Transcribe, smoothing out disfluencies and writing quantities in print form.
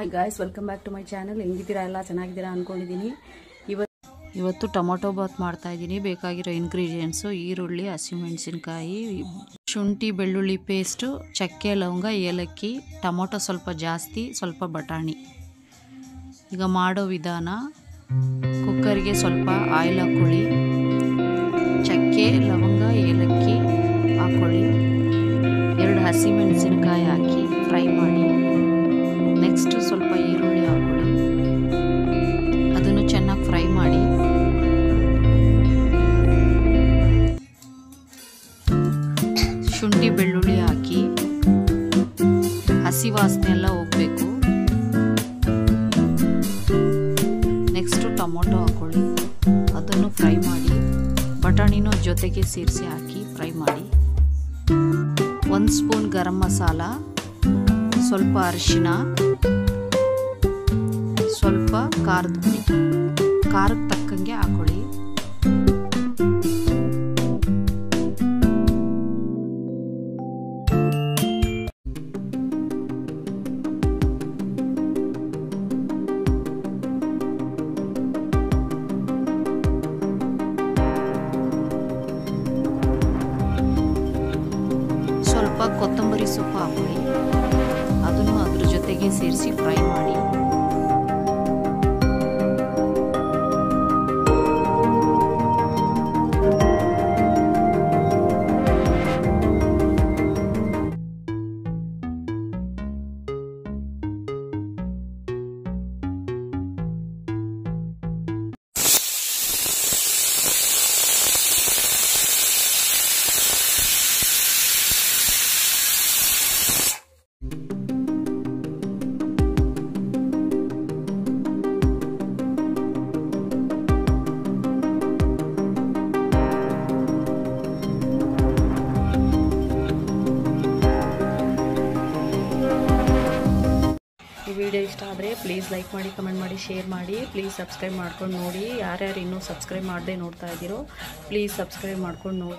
Hi guys, welcome back to my channel. ಹೆಂಗಿದ್ದೀರಾ? ಎಲ್ಲ ಚೆನ್ನಾಗಿದ್ದೀರಾ ಅಂದ್ಕೊಂಡಿದ್ದೀನಿ. ಇವತ್ತು ಟೊಮೊಟೊ ಬಾತ್ ಮಾಡ್ತಾ ಇದ್ದೀನಿ. ಬೇಕಾಗಿರೋ ಇಂಗ್ರೀಡಿಯೆಂಟ್ಸು: ಈರುಳ್ಳಿ, ಹಸಿಮೆಣಸಿನ್ಕಾಯಿ, ಶುಂಠಿ ಬೆಳ್ಳುಳ್ಳಿ ಪೇಸ್ಟು, ಚಕ್ಕೆ ಲವಂಗ, ಏಲಕ್ಕಿ, ಟೊಮೊಟೊ ಸ್ವಲ್ಪ ಜಾಸ್ತಿ, ಸ್ವಲ್ಪ ಬಟಾಣಿ. ಈಗ ಮಾಡೋ ವಿಧಾನ: ಕುಕ್ಕರ್ಗೆ ಸ್ವಲ್ಪ ಆಯಿಲ್ ಹಾಕ್ಕೊಳ್ಳಿ, ಚಕ್ಕೆ ಲವಂಗ ಏಲಕ್ಕಿ ಹಾಕ್ಕೊಳ್ಳಿ, 2 ಹಸಿಮೆಣಸಿನ್ಕಾಯಿ ಹಾಕಿ ಫ್ರೈ ಮಾಡಿ. ನೆಕ್ಸ್ಟ್ ಸ್ವಲ್ಪ ಈರುಳ್ಳಿ ಹಾಕ್ಕೊಳ್ಳಿ, ಅದನ್ನು ಚೆನ್ನಾಗಿ ಫ್ರೈ ಮಾಡಿ. ಶುಂಠಿ ಬೆಳ್ಳುಳ್ಳಿ ಹಾಕಿ ಹಸಿ ವಾಸನೆ ಎಲ್ಲ ಹೋಗಬೇಕು. ನೆಕ್ಸ್ಟು ಟೊಮೊಟೊ ಹಾಕ್ಕೊಳ್ಳಿ, ಅದನ್ನು ಫ್ರೈ ಮಾಡಿ. ಬಟಾಣಿನೂ ಜೊತೆಗೆ ಸೇರಿಸಿ ಹಾಕಿ ಫ್ರೈ ಮಾಡಿ. 1 ಸ್ಪೂನ್ ಗರಂ ಮಸಾಲ, ಸ್ವಲ್ಪ ಅರಿಶಿನ, ಸ್ವಲ್ಪ ಖಾರದ ಪುಡಿ, ಖಾರಕ್ಕೆ ತಕ್ಕಂಗೆ ಹಾಕೊಳ್ಳಿ. ಸ್ವಲ್ಪ ಕೊತ್ತಂಬರಿ ಸೊಪ್ಪು ಹಾಕೊಳ್ಳಿ, ಅದನ್ನು ಅದ್ರ ಜೊತೆಗೆ ಸೇರಿಸಿ ಫ್ರೈ ಮಾಡಿ. ಈ ವಿಡಿಯೋ ಇಷ್ಟ ಆದರೆ ಪ್ಲೀಸ್ ಲೈಕ್ ಮಾಡಿ, ಕಮೆಂಟ್ ಮಾಡಿ, ಶೇರ್ ಮಾಡಿ. ಪ್ಲೀಸ್ ಸಬ್ಸ್ಕ್ರೈಬ್ ಮಾಡ್ಕೊಂಡು ನೋಡಿ. ಯಾರ್ಯಾರು ಇನ್ನೂ ಸಬ್ಸ್ಕ್ರೈಬ್ ಮಾಡದೆ ನೋಡ್ತಾ ಇದ್ದೀರೋ ಪ್ಲೀಸ್ ಸಬ್ಸ್ಕ್ರೈಬ್ ಮಾಡ್ಕೊಂಡು ನೋಡಿ.